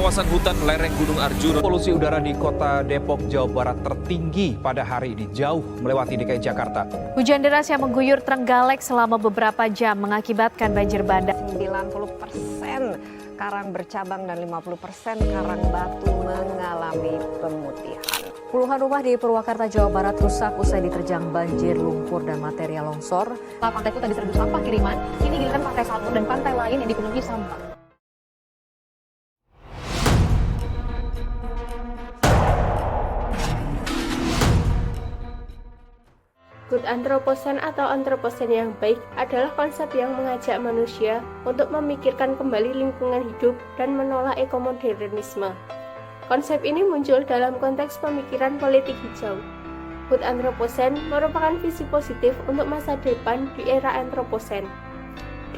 kawasan hutan lereng Gunung Arjuna. Polusi udara di kota Depok, Jawa Barat tertinggi pada hari ini, jauh melewati DKI Jakarta. Hujan deras yang mengguyur Trenggalek selama beberapa jam mengakibatkan banjir bandang. 90% karang bercabang dan 50% karang batu mengalami pemutihan. Puluhan rumah di Purwakarta, Jawa Barat rusak usai diterjang banjir, lumpur, dan material longsor. Pantai itu tadi serbu sampah kiriman, ini giliran pantai satu dan pantai lain yang dipenuhi sampah. Good Anthropocene atau Anthropocene yang baik adalah konsep yang mengajak manusia untuk memikirkan kembali lingkungan hidup dan menolak ekomodernisme. Konsep ini muncul dalam konteks pemikiran politik hijau. Good Anthropocene merupakan visi positif untuk masa depan di era Anthropocene,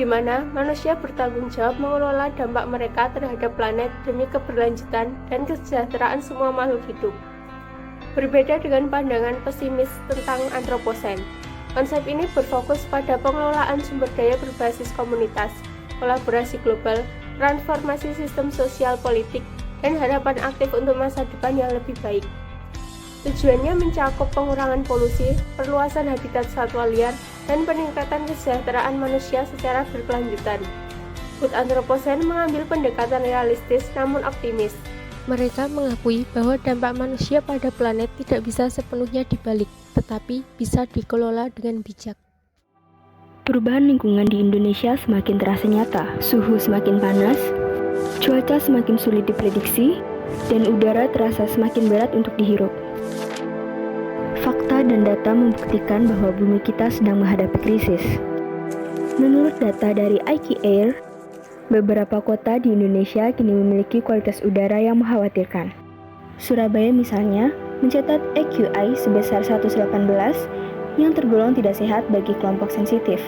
di mana manusia bertanggung jawab mengelola dampak mereka terhadap planet demi keberlanjutan dan kesejahteraan semua makhluk hidup. Berbeda dengan pandangan pesimis tentang Anthropocene, konsep ini berfokus pada pengelolaan sumber daya berbasis komunitas, kolaborasi global, transformasi sistem sosial politik, dan harapan aktif untuk masa depan yang lebih baik. Tujuannya mencakup pengurangan polusi, perluasan habitat satwa liar, dan peningkatan kesejahteraan manusia secara berkelanjutan. Good Anthropocene mengambil pendekatan realistis namun optimis. Mereka mengakui bahwa dampak manusia pada planet tidak bisa sepenuhnya dibalik, tetapi bisa dikelola dengan bijak. Perubahan lingkungan di Indonesia semakin terasa nyata, suhu semakin panas, cuaca semakin sulit diprediksi, dan udara terasa semakin berat untuk dihirup. Fakta dan data membuktikan bahwa bumi kita sedang menghadapi krisis. Menurut data dari IQ Air, beberapa kota di Indonesia kini memiliki kualitas udara yang mengkhawatirkan. Surabaya misalnya mencatat AQI sebesar 118 yang tergolong tidak sehat bagi kelompok sensitif.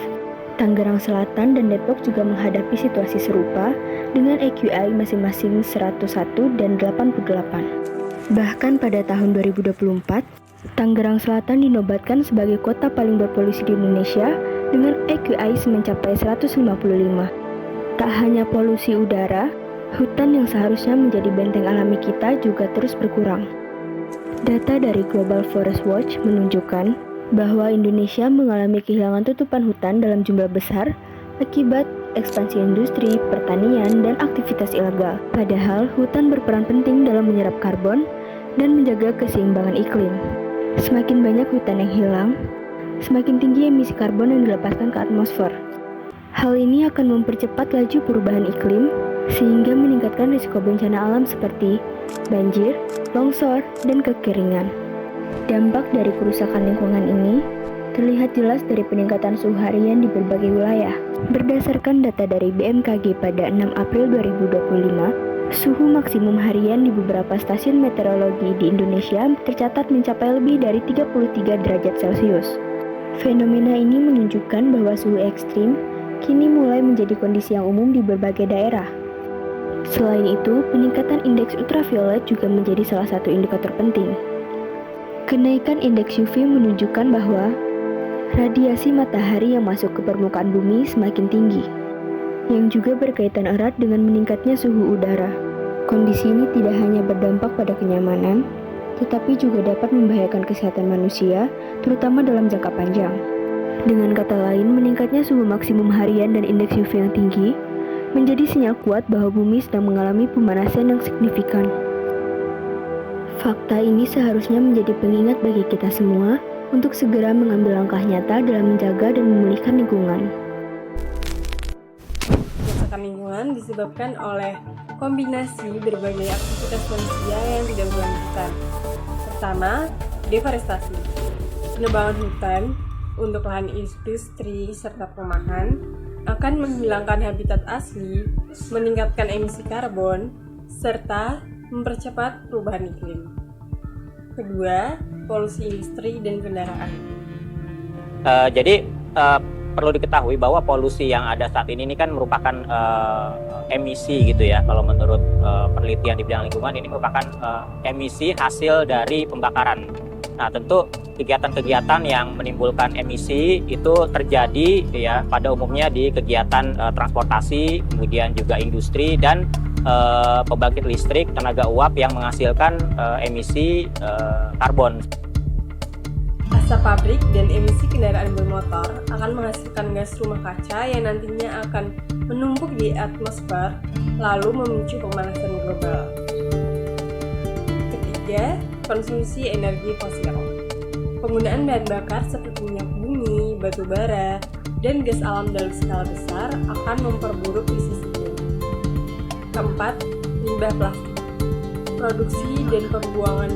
Tangerang Selatan dan Depok juga menghadapi situasi serupa dengan AQI masing-masing 101 dan 88. Bahkan pada tahun 2024, Tangerang Selatan dinobatkan sebagai kota paling berpolusi di Indonesia dengan AQI mencapai 155. Tak hanya polusi udara, hutan yang seharusnya menjadi benteng alami kita juga terus berkurang. Data dari Global Forest Watch menunjukkan bahwa Indonesia mengalami kehilangan tutupan hutan dalam jumlah besar akibat ekspansi industri, pertanian, dan aktivitas ilegal. Padahal hutan berperan penting dalam menyerap karbon dan menjaga keseimbangan iklim. Semakin banyak hutan yang hilang, semakin tinggi emisi karbon yang dilepaskan ke atmosfer. Hal ini akan mempercepat laju perubahan iklim, sehingga meningkatkan risiko bencana alam seperti banjir, longsor, dan kekeringan. Dampak dari kerusakan lingkungan ini terlihat jelas dari peningkatan suhu harian di berbagai wilayah. Berdasarkan data dari BMKG pada 6 April 2025, suhu maksimum harian di beberapa stasiun meteorologi di Indonesia tercatat mencapai lebih dari 33 derajat Celcius. Fenomena ini menunjukkan bahwa suhu ekstrim kini mulai menjadi kondisi yang umum di berbagai daerah. Selain itu, peningkatan indeks ultraviolet juga menjadi salah satu indikator penting. Kenaikan indeks UV menunjukkan bahwa radiasi matahari yang masuk ke permukaan bumi semakin tinggi, yang juga berkaitan erat dengan meningkatnya suhu udara. Kondisi ini tidak hanya berdampak pada kenyamanan, tetapi juga dapat membahayakan kesehatan manusia, terutama dalam jangka panjang. Dengan kata lain, meningkatnya suhu maksimum harian dan indeks UV yang tinggi menjadi sinyal kuat bahwa bumi sedang mengalami pemanasan yang signifikan. Fakta ini seharusnya menjadi pengingat bagi kita semua untuk segera mengambil langkah nyata dalam menjaga dan memulihkan lingkungan. Kerusakan lingkungan disebabkan oleh kombinasi berbagai aktivitas manusia yang tidak berkelanjutan. Pertama, deforestasi. Penebangan hutan untuk lahan industri serta perumahan akan menghilangkan habitat asli, meningkatkan emisi karbon, serta mempercepat perubahan iklim. Kedua, polusi industri dan kendaraan. Jadi perlu diketahui bahwa polusi yang ada saat ini kan merupakan emisi gitu ya. Kalau menurut penelitian di bidang lingkungan, ini merupakan emisi hasil dari pembakaran. Nah, tentu kegiatan-kegiatan yang menimbulkan emisi itu terjadi ya pada umumnya di kegiatan transportasi, kemudian juga industri dan pembangkit listrik tenaga uap yang menghasilkan emisi karbon. Asap pabrik dan emisi kendaraan bermotor akan menghasilkan gas rumah kaca yang nantinya akan menumpuk di atmosfer lalu memicu pemanasan global. Ketiga, konsumsi energi fosil. Penggunaan bahan bakar seperti minyak bumi, batu bara, dan gas alam dalam skala besar akan memperburuk krisis iklim. Keempat, limbah plastik. Produksi dan pembuangan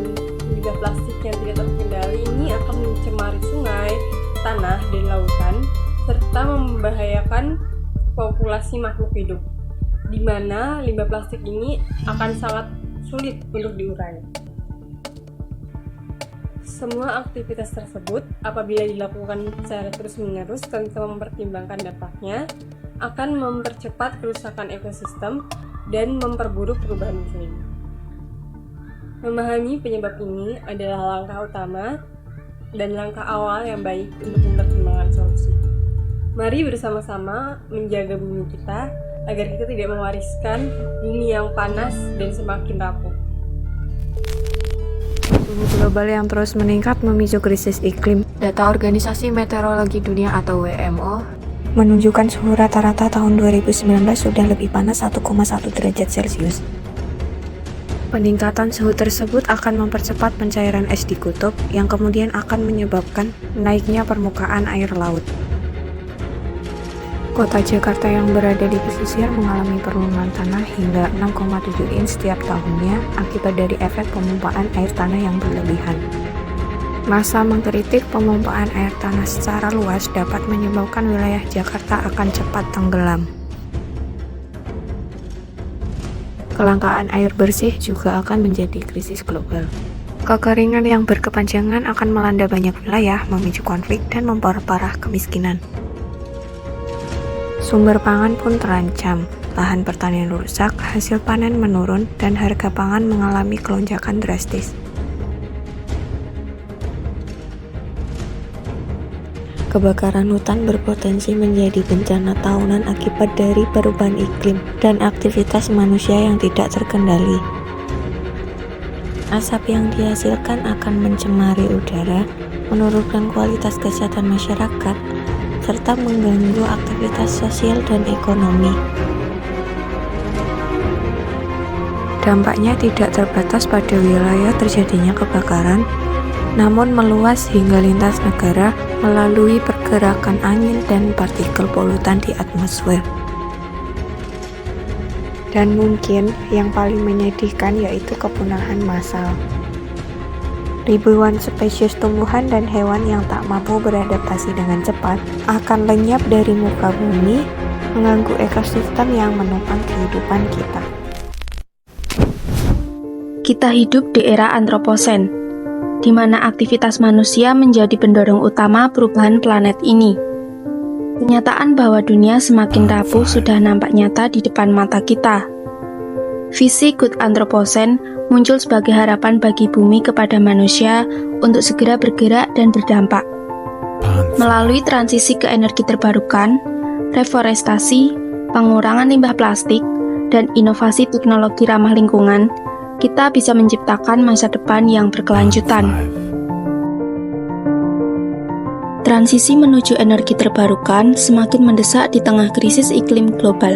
limbah plastik yang tidak terkendali ini akan mencemari sungai, tanah, dan lautan, serta membahayakan populasi makhluk hidup, di mana limbah plastik ini akan sangat sulit untuk diurai. Semua aktivitas tersebut, apabila dilakukan secara terus-menerus tanpa mempertimbangkan dampaknya, akan mempercepat kerusakan ekosistem dan memperburuk perubahan iklim. Memahami penyebab ini adalah langkah utama dan langkah awal yang baik untuk mempertimbangkan solusi. Mari bersama-sama menjaga bumi kita agar kita tidak mewariskan bumi yang panas dan semakin rapuh. Suhu global yang terus meningkat memicu krisis iklim. Data Organisasi Meteorologi Dunia atau WMO menunjukkan suhu rata-rata tahun 2019 sudah lebih panas 1,1 derajat Celcius. Peningkatan suhu tersebut akan mempercepat pencairan es di kutub yang kemudian akan menyebabkan naiknya permukaan air laut. Kota Jakarta yang berada di pesisir mengalami penurunan tanah hingga 6,7 inch setiap tahunnya akibat dari efek pemumpaan air tanah yang berlebihan. Masa mengkritik pemumpaan air tanah secara luas dapat menyebabkan wilayah Jakarta akan cepat tenggelam. Kelangkaan air bersih juga akan menjadi krisis global. Kekeringan yang berkepanjangan akan melanda banyak wilayah, memicu konflik dan memperparah kemiskinan. Sumber pangan pun terancam, lahan pertanian rusak, hasil panen menurun, dan harga pangan mengalami kelonjakan drastis. Kebakaran hutan berpotensi menjadi bencana tahunan akibat dari perubahan iklim dan aktivitas manusia yang tidak terkendali. Asap yang dihasilkan akan mencemari udara, menurunkan kualitas kesehatan masyarakat, serta mengganggu aktivitas sosial dan ekonomi. Dampaknya tidak terbatas pada wilayah terjadinya kebakaran, namun meluas hingga lintas negara melalui pergerakan angin dan partikel polutan di atmosfer. Dan mungkin yang paling menyedihkan yaitu kepunahan massal. Ribuan spesies tumbuhan dan hewan yang tak mampu beradaptasi dengan cepat akan lenyap dari muka bumi, mengganggu ekosistem yang menopang kehidupan kita. Kita hidup di era antroposen, di mana aktivitas manusia menjadi pendorong utama perubahan planet ini. Kenyataan bahwa dunia semakin rapuh sudah nampak nyata di depan mata kita. Visi Good Anthropocene muncul sebagai harapan bagi bumi kepada manusia untuk segera bergerak dan berdampak. Melalui transisi ke energi terbarukan, reforestasi, pengurangan limbah plastik, dan inovasi teknologi ramah lingkungan, kita bisa menciptakan masa depan yang berkelanjutan. Transisi menuju energi terbarukan semakin mendesak di tengah krisis iklim global.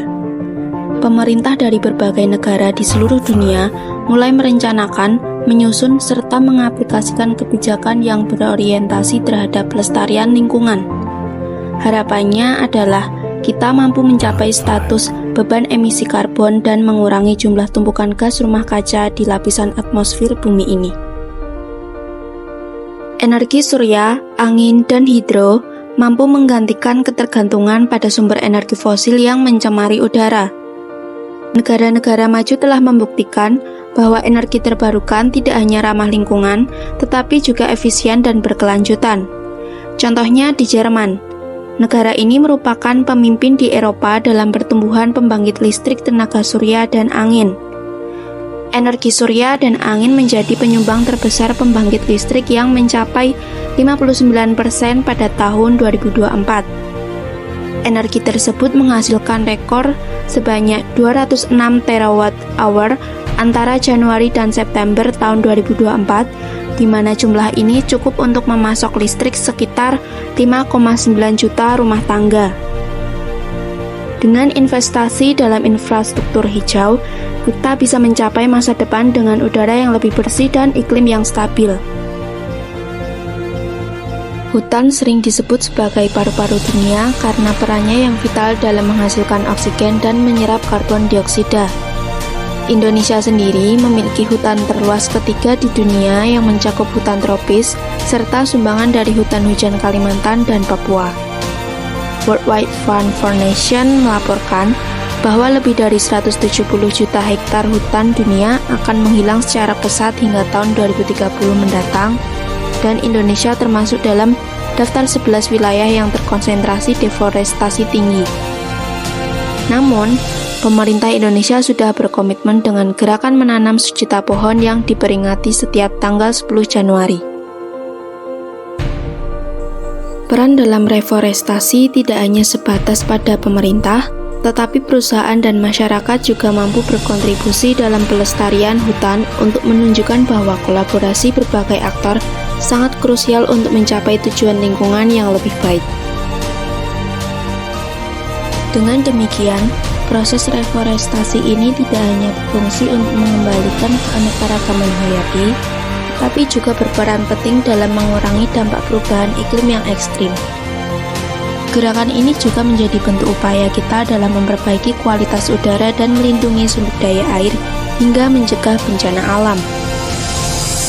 Pemerintah dari berbagai negara di seluruh dunia mulai merencanakan, menyusun, serta mengaplikasikan kebijakan yang berorientasi terhadap pelestarian lingkungan. Harapannya adalah kita mampu mencapai status beban emisi karbon dan mengurangi jumlah tumpukan gas rumah kaca di lapisan atmosfer bumi ini. Energi surya, angin, dan hidro mampu menggantikan ketergantungan pada sumber energi fosil yang mencemari udara. Negara-negara maju telah membuktikan bahwa energi terbarukan tidak hanya ramah lingkungan, tetapi juga efisien dan berkelanjutan. Contohnya di Jerman. Negara ini merupakan pemimpin di Eropa dalam pertumbuhan pembangkit listrik tenaga surya dan angin. Energi surya dan angin menjadi penyumbang terbesar pembangkit listrik yang mencapai 59% pada tahun 2024. Energi tersebut menghasilkan rekor sebanyak 206 terawatt-hour antara Januari dan September tahun 2024, di mana jumlah ini cukup untuk memasok listrik sekitar 5,9 juta rumah tangga. Dengan investasi dalam infrastruktur hijau, kita bisa mencapai masa depan dengan udara yang lebih bersih dan iklim yang stabil. Hutan sering disebut sebagai paru-paru dunia karena perannya yang vital dalam menghasilkan oksigen dan menyerap karbon dioksida. Indonesia sendiri memiliki hutan terluas ketiga di dunia yang mencakup hutan tropis serta sumbangan dari hutan hujan Kalimantan dan Papua. World Wide Fund for Nations melaporkan bahwa lebih dari 170 juta hektar hutan dunia akan menghilang secara pesat hingga tahun 2030 mendatang, dan Indonesia termasuk dalam daftar 11 wilayah yang terkonsentrasi deforestasi tinggi. Namun, pemerintah Indonesia sudah berkomitmen dengan gerakan menanam sejuta pohon yang diperingati setiap tanggal 10 Januari. Peran dalam reforestasi tidak hanya sebatas pada pemerintah, tetapi perusahaan dan masyarakat juga mampu berkontribusi dalam pelestarian hutan untuk menunjukkan bahwa kolaborasi berbagai aktor sangat krusial untuk mencapai tujuan lingkungan yang lebih baik. Dengan demikian, proses reforestasi ini tidak hanya berfungsi untuk mengembalikan keanekaragaman hayati, tapi juga berperan penting dalam mengurangi dampak perubahan iklim yang ekstrim. Gerakan ini juga menjadi bentuk upaya kita dalam memperbaiki kualitas udara dan melindungi sumber daya air hingga mencegah bencana alam.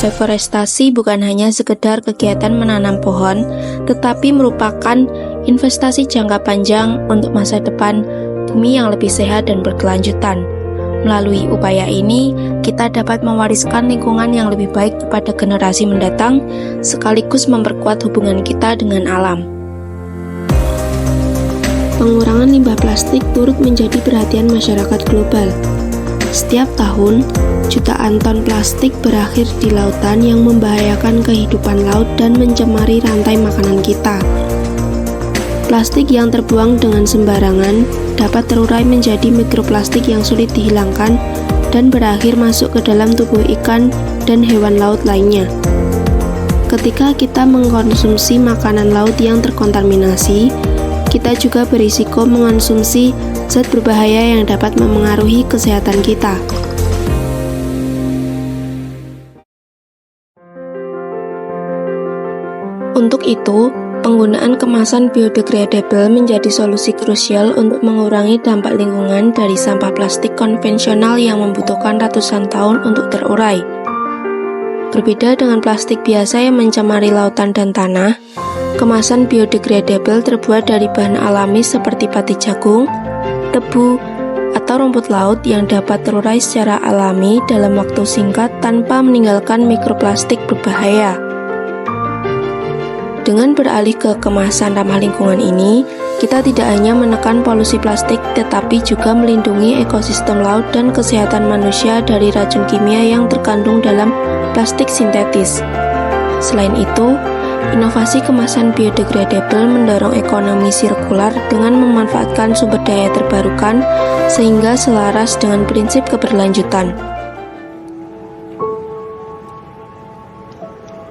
Reforestasi bukan hanya sekedar kegiatan menanam pohon, tetapi merupakan investasi jangka panjang untuk masa depan bumi yang lebih sehat dan berkelanjutan. Melalui upaya ini, kita dapat mewariskan lingkungan yang lebih baik kepada generasi mendatang, sekaligus memperkuat hubungan kita dengan alam. Pengurangan limbah plastik turut menjadi perhatian masyarakat global. Setiap tahun, jutaan ton plastik berakhir di lautan yang membahayakan kehidupan laut dan mencemari rantai makanan kita. Plastik yang terbuang dengan sembarangan dapat terurai menjadi mikroplastik yang sulit dihilangkan dan berakhir masuk ke dalam tubuh ikan dan hewan laut lainnya. Ketika kita mengkonsumsi makanan laut yang terkontaminasi, kita juga berisiko mengonsumsi zat berbahaya yang dapat memengaruhi kesehatan kita. Untuk itu, penggunaan kemasan biodegradable menjadi solusi krusial untuk mengurangi dampak lingkungan dari sampah plastik konvensional yang membutuhkan ratusan tahun untuk terurai. Berbeda dengan plastik biasa yang mencemari lautan dan tanah, kemasan biodegradable terbuat dari bahan alami seperti pati jagung, tebu, atau rumput laut yang dapat terurai secara alami dalam waktu singkat tanpa meninggalkan mikroplastik berbahaya. Dengan beralih ke kemasan ramah lingkungan ini, kita tidak hanya menekan polusi plastik, tetapi juga melindungi ekosistem laut dan kesehatan manusia dari racun kimia yang terkandung dalam plastik sintetis. Selain itu, inovasi kemasan biodegradable mendorong ekonomi sirkular dengan memanfaatkan sumber daya terbarukan sehingga selaras dengan prinsip keberlanjutan.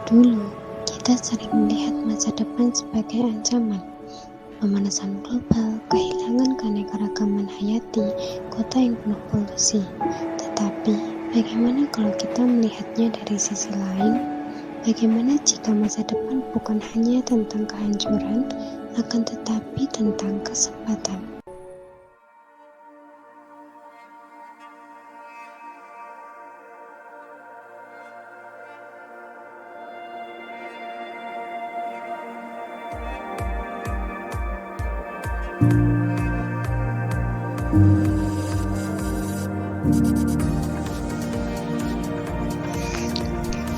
Dulu, kita sering melihat masa depan sebagai ancaman. Pemanasan global, kehilangan keanekaragaman hayati, kota yang penuh polusi. Tetapi, bagaimana kalau kita melihatnya dari sisi lain? Bagaimana jika masa depan bukan hanya tentang kehancuran, akan tetapi tentang kesempatan?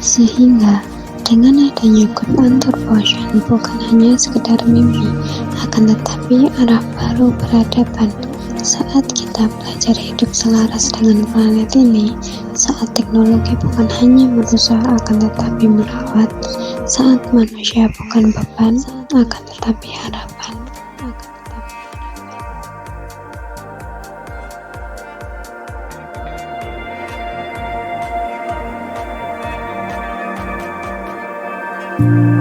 Sehingga dengan adanya good anthropocene bukan hanya sekedar mimpi, akan tetapi arah baru peradaban. Saat kita belajar hidup selaras dengan planet ini, saat teknologi bukan hanya merusak akan tetapi merawat, saat manusia bukan beban akan tetapi harapan. kasih.